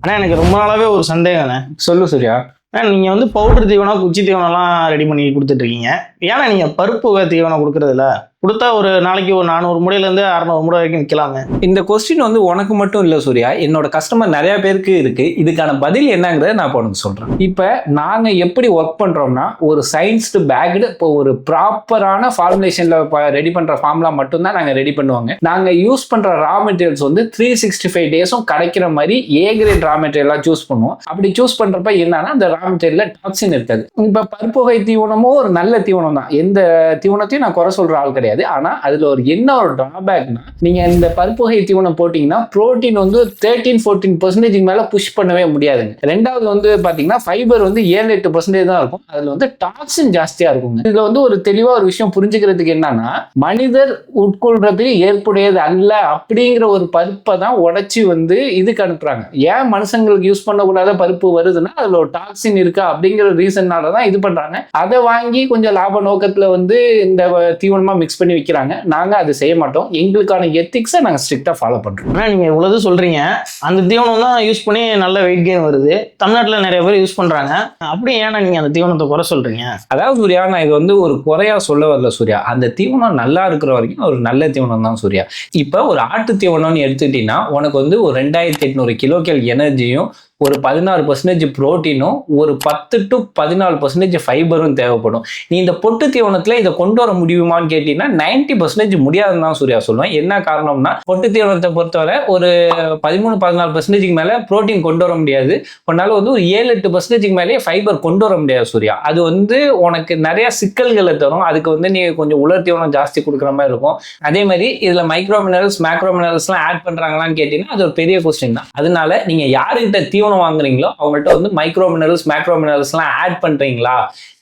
ஆனா எனக்கு ரொம்ப நாளாவே ஒரு சந்தேகம்ண்ணே. சொல்லு சூர்யா. நீங்க வந்து பவுடர் தீவனம், குச்சி தீவனம்லாம் ரெடி பண்ணி கொடுத்துட்டு இருக்கீங்க. ஏன்னா நீங்க பருப்பு வகை தீவனம் கொடுக்கறதில்ல? கொடுத்தா ஒரு நாளைக்கு ஒரு 400 மூடையிலேருந்து 600 மூடை வரைக்கும் விற்கலாமே. இந்த கொஸ்டின் வந்து உனக்கு மட்டும் இல்லை சூர்யா, என்னோட கஸ்டமர் நிறைய பேருக்கு இருக்கு. இதுக்கான பதில் என்னங்கிறத நான் இப்போ உனக்கு சொல்றேன். இப்போ நாங்கள் எப்படி ஒர்க் பண்றோம்னா, ஒரு சயின்ஸ்டு பேக்டு இப்போ ஒரு ப்ராப்பரான ஃபார்முலேஷன்ல ரெடி பண்ற ஃபார்முலா மட்டும்தான் நாங்கள் ரெடி பண்ணுவாங்க. நாங்கள் யூஸ் பண்ற ரா மெட்டீரியல்ஸ் வந்து 365 டேஸும் கிடைக்கிற மாதிரி ஏ கிரேட் ரா மெட்டீரியலாக சூஸ் பண்ணுவோம். அப்படி சூஸ் பண்றப்ப என்னன்னா, அந்த ரா மெட்டீரியல்ல டாக்ஸின் இருக்காது. இப்போ பருப்பு வகை தீவனமும் ஒரு நல்ல தீவனம் தான், எந்த தீவனத்தையும் நான் குறை சொல்ற ஆள் கிடையாது. ஆனா அதுல ஒரு என்ன ஒரு டிராபேக்னா, நீங்க இந்த பருப்பு வகை தீவனம் போட்டீங்கன்னா புரோட்டீன் வந்து 13-14% மேல புஷ் பண்ணவே முடியாதுங்க. ரெண்டாவது வந்து பாத்தீங்கன்னா ஃபைபர் வந்து 7-8% தான் இருக்கும். அதுல வந்து டாக்ஸின் ஜாஸ்தியா இருக்குங்க. இதுல வந்து ஒரு தெளிவா ஒரு விஷயம் புரிஞ்சுக்கிறதுக்கு என்னன்னா, மனிதர் உட்கொள்றதுக்கு ஏற்புடையது அல்ல அப்படிங்கிற ஒரு பருப்பை தான் உடைச்சி வந்து இதுக்கு அனுப்புறாங்க. ஏன் மனுஷங்களுக்கு யூஸ் பண்ணக்கூடாத பருப்பு வருதுன்னா அதுல ஒரு டாக்ஸின் இருக்கா அப்படிங்கிற ரீசன்னால தான் இது பண்றாங்க. அதை வாங்கி கொஞ்சம் லாப நோக்கத்துல வந்து இந்த தீவனமா மிக்ஸ் பண்ணி விற்கிறாங்க. நாங்க அதை செய்ய மாட்டோம். எங்களுக்கான எத்திக்ஸை நாங்க ஸ்ட்ரிக்டா ஃபாலோ பண்றோம். நீங்க இவ்வளவு சொல்றீங்க, அந்த தீவனம் தான் யூஸ் பண்ணி நல்ல வெயிட் கெயின் வருது, தமிழ்நாட்டில் நிறைய பேர் யூஸ் பண்றாங்க. அப்படி ஏன்னா நீங்க அந்த தீவனத்தை குறை சொல்றீங்க? அதாவது சூர்யா, நான் இது வந்து ஒரு குறையா சொல்ல வரல சூர்யா. அந்த தீவனம் நல்லா இருக்கிற வரைக்கும் ஒரு நல்ல தீவனம் தான் சூர்யா. இப்ப ஒரு ஆட்டு தீவனம்னு எடுத்துக்கிட்டீங்கன்னா உனக்கு வந்து ஒரு 2800 கிலோகேல் எனர்ஜியும் ஒரு 16% புரோட்டீனும் ஒரு 10 to 14% ஃபைபரும் தேவைப்படும். நீ இந்த பொட்டு தீவனத்துல இதை கொண்டு வர முடியுமான்னு கேட்டீங்கன்னா 90% முடியாதுன்னு தான் சூர்யா சொல்லுவேன். என்ன காரணம்னா, பொட்டு தீவனத்தை பொறுத்தவரை ஒரு 13-14% மேல புரோட்டீன் கொண்டு வர முடியாது. உன்னால வந்து ஒரு 7-8% மேலேயே ஃபைபர் கொண்டு வர முடியாது சூர்யா. அது வந்து உனக்கு நிறைய சிக்கல்களை தரும். அதுக்கு வந்து நீ கொஞ்சம் உலர் தீவனம் ஜாஸ்தி கொடுக்குற மாதிரி இருக்கும். அதே மாதிரி இதுல மைக்ரோ மினரல்ஸ், மேக்ரோ மினரல்ஸ்லாம் ஆட் பண்றாங்களான்னு கேட்டீங்கன்னா அது ஒரு பெரிய கொஸ்டின் தான். அதனால நீங்க யாருக்கிட்ட தீவனம் வாங்குறீங்களோ அவங்கள்ட்ட வந்து மைக்ரோ மினரல்ஸ், மேக்ரோ மினரல்ஸ் எல்லாம் ஆட் பண்றீங்களா,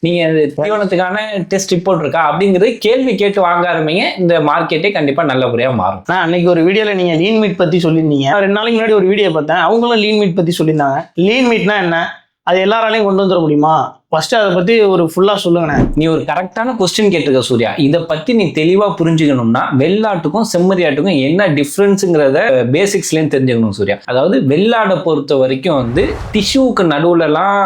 நீங்க தீவனத்துக்கான டெஸ்ட் ரிப்போர்ட் இருக்கா அப்படிங்கிறது கேள்வி கேட்டு வாங்க ஆரம்பிங்க. இந்த மார்க்கெட்டே கண்டிப்பா நல்லபடியா மாறும். அன்னைக்கு ஒரு வீடியோல நீங்க லீன் மீட் பத்தி சொல்லியிருந்தீங்க. 2 நாளைக்கு முன்னாடி ஒரு வீடியோ பார்த்தேன், அவங்களும் லீன் மீட் பத்தி சொல்லியிருந்தாங்க. லீன் மீட்னா என்ன, அது எல்லாராலையும் கொண்டு வந்துட முடியுமா? ஃபர்ஸ்ட் அதை பத்தி ஒரு ஃபுல்லா சொல்லுங்கண்ணே. நீ ஒரு கரெக்டான கொஸ்டின் கேட்டிருக்க சூர்யா. இதை பத்தி நீ தெளிவா புரிஞ்சுக்கணும்னா வெள்ளாட்டுக்கும் செம்மறியாட்டுக்கும் என்ன டிஃபரன்ஸுங்கிறத பேசிக்ஸ்லேயும் தெரிஞ்சுக்கணும் சூர்யா. அதாவது வெள்ளாடை பொறுத்த வரைக்கும் வந்து டிஷ்யூக்கு நடுவுலலாம்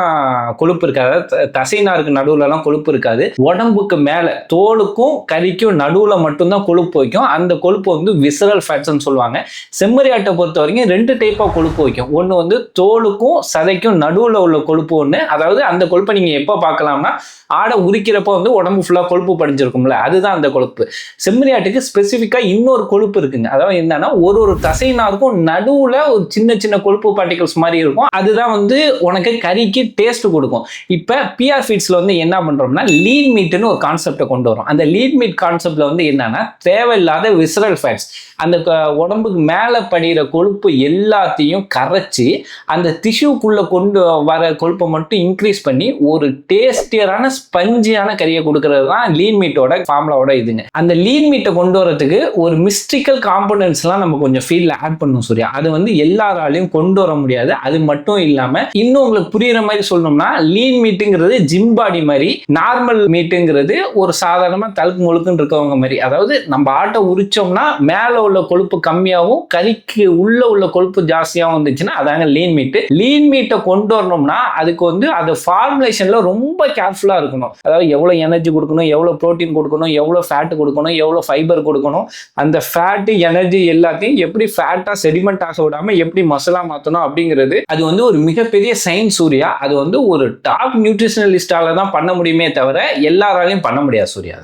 கொழுப்பு இருக்காது, தசைநாருக்கு நடுவுலலாம் கொழுப்பு இருக்காது. உடம்புக்கு மேல தோலுக்கும் கறிக்கும் நடுவுல மட்டும்தான் கொழுப்பு வைக்கும். அந்த கொழுப்பு வந்து விசரல் ஃபேட்ஸ்ன்னு சொல்லுவாங்க. செம்மறியாட்டை பொறுத்த வரைக்கும் 2 டைப்பா கொழுப்பு வைக்கும். ஒன்று வந்து தோலுக்கும் சதைக்கும் நடுவுல உள்ள கொழுப்பு ஒன்று. அதாவது அந்த கொழுப்பை நீங்க எப்போ பார்க்கலாம்னா, ஆடை உரிக்கிறப்ப வந்து உடம்பு ஃபுல்லா கொழுப்பு படிஞ்சிருக்கும்ல, அதுதான் அந்த கொழுப்பு. செம்மறியாட்டுக்கு ஸ்பெசிஃபிக்கா இன்னொரு கொழுப்பு இருக்குங்க. அதாவது என்னன்னா, ஒரு தசைநாருக்கும் நடுவுல ஒரு சின்ன சின்ன கொழுப்பு பார்ட்டிகல்ஸ் மாதிரி இருக்கும். அதுதான் வந்து உனக்கு கறிக்கு டேஸ்ட் கொடுக்கும். இப்ப பிஆர் ஃபீட்ஸ்ல வந்து என்ன பண்றோம்னா, லீன் மீட்னு ஒரு கான்செப்டை கொண்டு வரும். அந்த லீன் மீட் கான்செப்ட்ல வந்து என்னன்னா, தேவையில்லாத விசரல் ஃபேட்ஸ், அந்த உடம்புக்கு மேல படிகிற கொழுப்பு எல்லாத்தையும் கரைச்சி அந்த டிஷ்யூக்குள்ள கொண்டு வர கொழுப்பை மட்டும் இன்க்ரீஸ் பண்ணி ஒரு டேஸ்டியரான ஸ்பஞ்சியான கறியை கொடுக்கறது தான் லீன் மீட்டோட ஃபார்முலாவோட இதுங்க. அந்த லீன் மீட்டை கொண்டு வரதுக்கு ஒரு மிஸ்டிக்கல் காம்பனன்ட்ஸ்லாம் நம்ம கொஞ்சம் ஃபீல்ட்ல ஆட் பண்ணணும் சூர்யா. அது வந்து எல்லாராலையும் கொண்டு வர முடியாது. அது மட்டும் இல்லாம இன்னும் உங்களுக்கு புரியுற மாதிரி சொல்லணும்னா, லீன் மீட்டுங்கிறது ஜிம் பாடி மாதிரி, நார்மல் மீட்டுங்கிறது ஒரு சாதாரணமா தழுக்கு முழுக்குன்னு இருக்கவங்க மாதிரி. அதாவது நம்ம ஆட்டை உரிச்சோம்னா மேல உள்ள கொழுப்பு கம்மியாகவும் கறிக்கு உள்ள கொழுப்பு ஜாஸ்தியாகவும் இருந்துச்சுன்னா அதாங்க லீன் மீட்டு. லீன் மீட்டை கொண்டு வரணும்னா அதுக்கு வந்து அது ஃபார்முலேஷன்ல ரொம்ப கேர்ஃபுல்லா இருக்கணும். அதாவது எவ்வளவு எனர்ஜி கொடுக்கணும், எவ்வளவு புரோட்டீன் கொடுக்கணும், எவ்வளவு ஃபேட் கொடுக்கணும், எவ்வளவு ஃபைபர் கொடுக்கணும், அந்த ஃபேட் எனர்ஜி எல்லாத்தையும் எப்படி ஃபேட்டா செடிமெண்ட் ஆக விடாம எப்படி மசாலா மாத்தணும் அப்படிங்கிறது அது வந்து ஒரு மிகப்பெரிய சயின்ஸ் சூர்யா. அது வந்து ஒரு டாப் நியூட்ரிஷனலிஸ்டால தான் பண்ண முடியுமே தவிர எல்லாராலையும் பண்ண முடியாது சூர்யா.